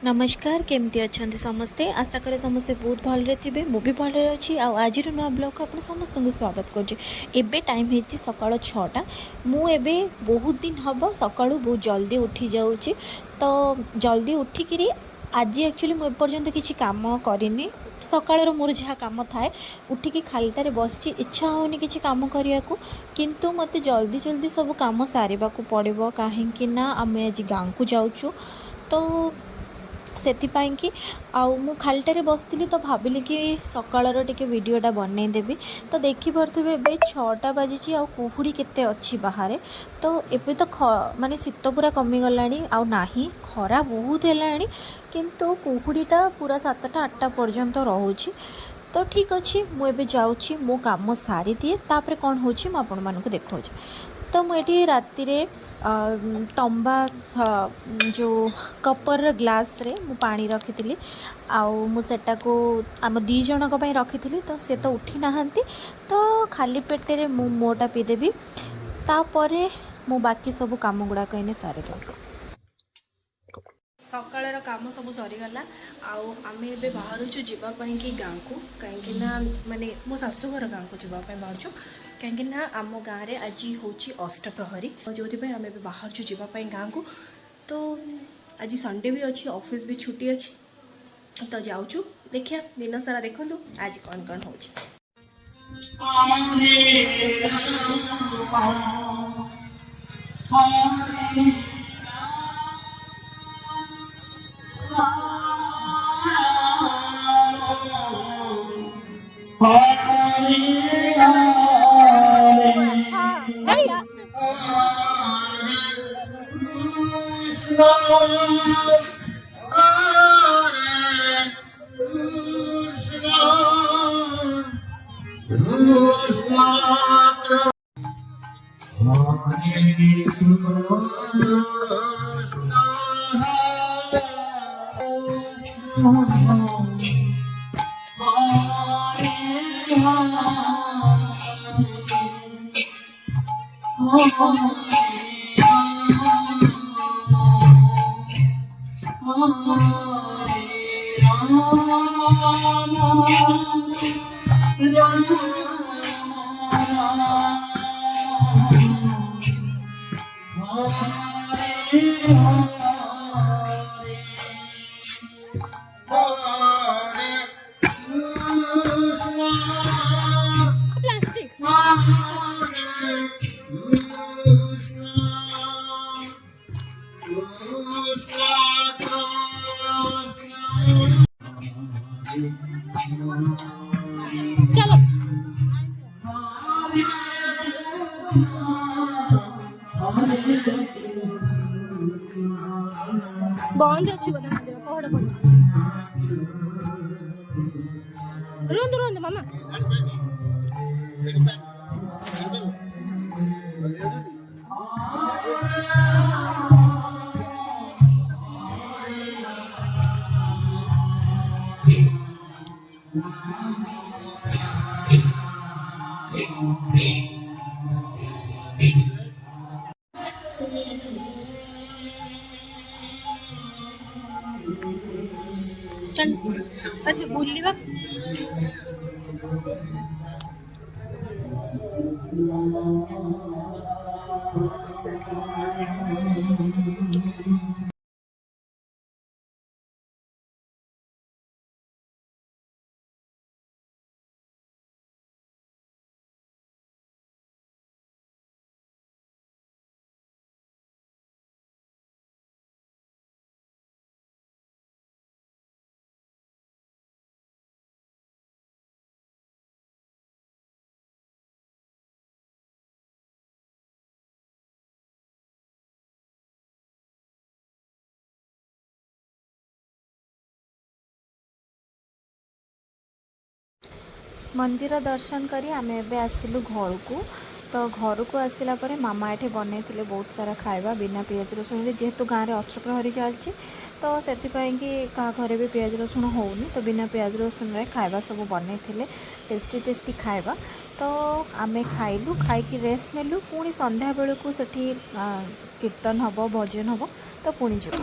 नमस्कार केमती अच्छा समस्ते आशा करे समस्ते बहुत भलरे थे मुझे भलरे अच्छी आज नुआ ब्लॉग को आप समस्त को स्वागत करुँचे टाइम है सका 6टा मुझे बहुत दिन हम सका बहुत जल्दी उठी जाऊँगी तो जल्दी उठिकी आज एक्चुअली मुझे किसी काम करनी सकाळ मोर जहाँ कम थाए उठिकी खालीटारे बस इच्छा होनी किसी कम करने को किंतु मत जल्दी जल्दी सब कम सारे पड़ो कहीं आम आज गाँव को जाऊँ तो सेथिपाई कि मु खालीटारे बसती तो भाविली कि सकाळर टिके वीडियोटा बनईदेवी तो देखिपे ए 6टा बाजी आ कुहुड़ी केते अच्छी बाहर तो एबे तो माने शीत पूरा कमीगला ना खरा बहुत है किंतु कुहुड़ीटा पूरा 7टा 8टा पर्यंत रोचे तो ठीक अच्छे मुझे जाऊँगी मो काम सारी दिए तापर कौन हो आपण मानक देखा तो मुझे राति तंबा जो कपर ग्लास रे मु पानी रखी आटा को आम 2 जन रखी तो से तो उठी नहांती तो खाली पेटे मु मोटा पीदेवी तापर मु बाकी सब काम गुड़ाक सारी सकाळर काम सब सरीगला आम ए बाहर जावाई कि गाँव को कहीं माने मो शाशुघर गाँव को जावाई बाहर कहीं आम गाँव में आज हूँ अष्टप्रहरी जो आम बाहर जावाई गाँव को तो आज संडे भी अच्छी ऑफिस भी छुट्टी अच्छी तो जाऊँ देखिया दिन सारा देखु आज कौन कौन हो प्लास्टिक चलो बंद अच्छी पहाड़ पड़ रुंद रुंद मामा चल अच्छा बुलवा मंदिर दर्शन करी आम एबे आसिलु घर को तो घर को आसला परे मामा ये बनई बहुत सारा खाଇବା बिना पियाज रसुण जेहेतु गाँव में अष्टप्रहरी चलती तो से क्या घरे भी पियाज रसुण होनी तो बिना पियाज रसुण खाଇବା सब बनई टेस्टी टेस्टी खाଇବା तो आमे खाइलु खाई रेस्ट नेलु पुणी संध्या बेलू को सेठी कीर्तन हम भजन हम तो पुणी जीवु।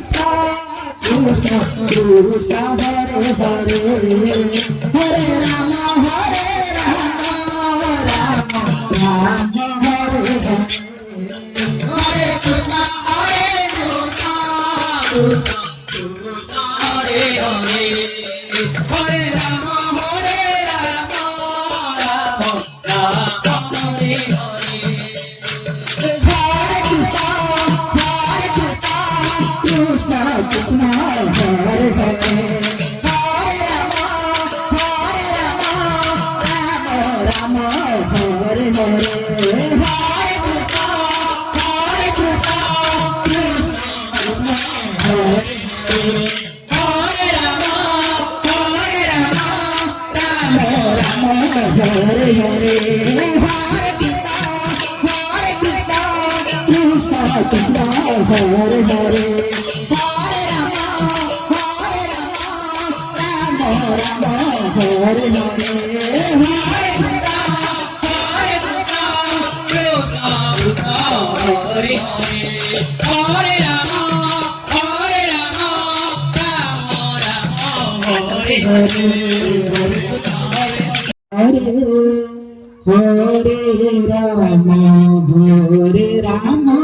Hare Rama, Rama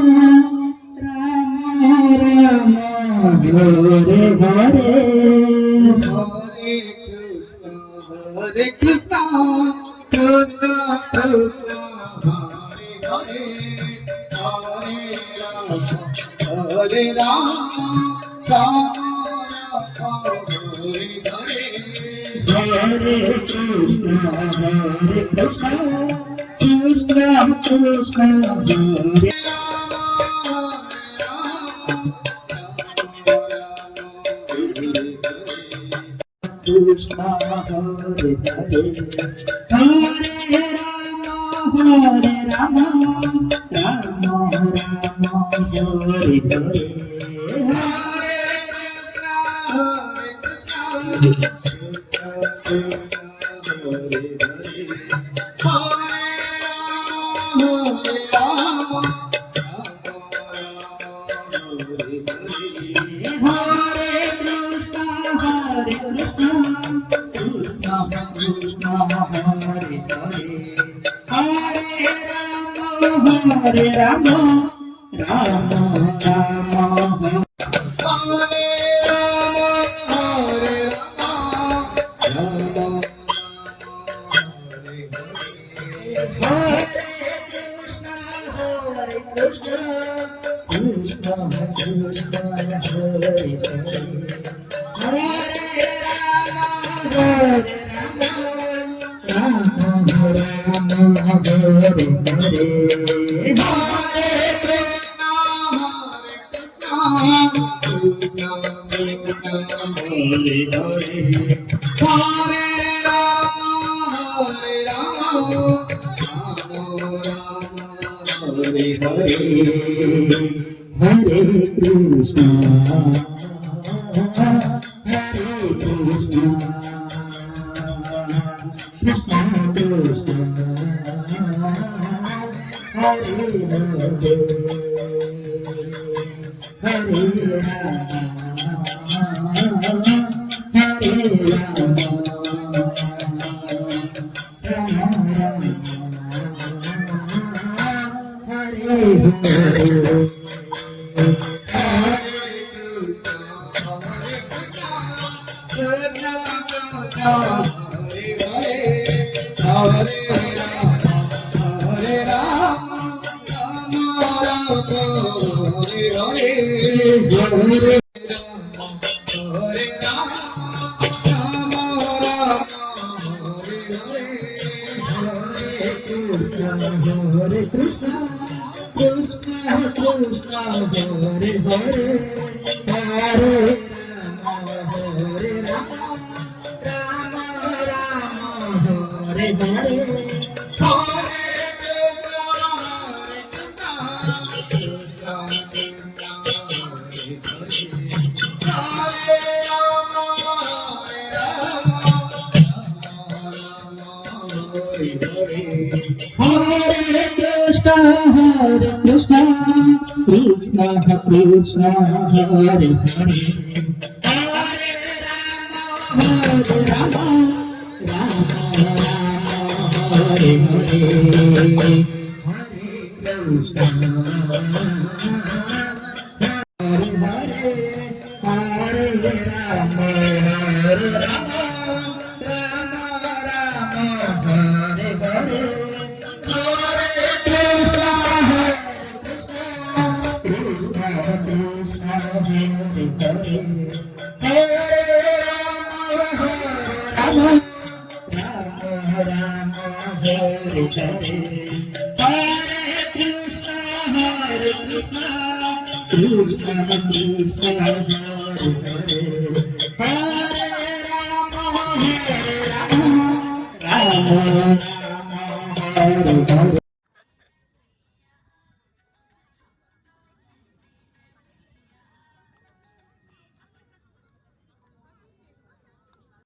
Rama, Hare Hare, Hare Krishna, Krishna Krishna, Hare Hare, Hare Rama, Rama Rama, Hare Krishna, Krishna Krishna, Hare Krishna, Hare Hare, Hare Rama, Rama Rama, Hare Hare, Hare Rama, Rama Rama, Hare Krishna, Krishna Krishna, Hare Hare, Hare Rama, Rama Rama, Hare Hare. Hare Hare Krishna, Krishna Krishna, Hare Hare, Hare Rama, Rama Rama, Hare Hare, Hare Krishna, Hare Hare, Hare Rama, Hare Rama, Rama Rama, Hare Hare, Hare Krishna, Krishna Krishna, Hare Hare, Hare Rama, Rama Hare Hare, Hare Krishna, Krishna Krishna, Hare Hare, Hare Rama, Rama Rama, Hare Hare.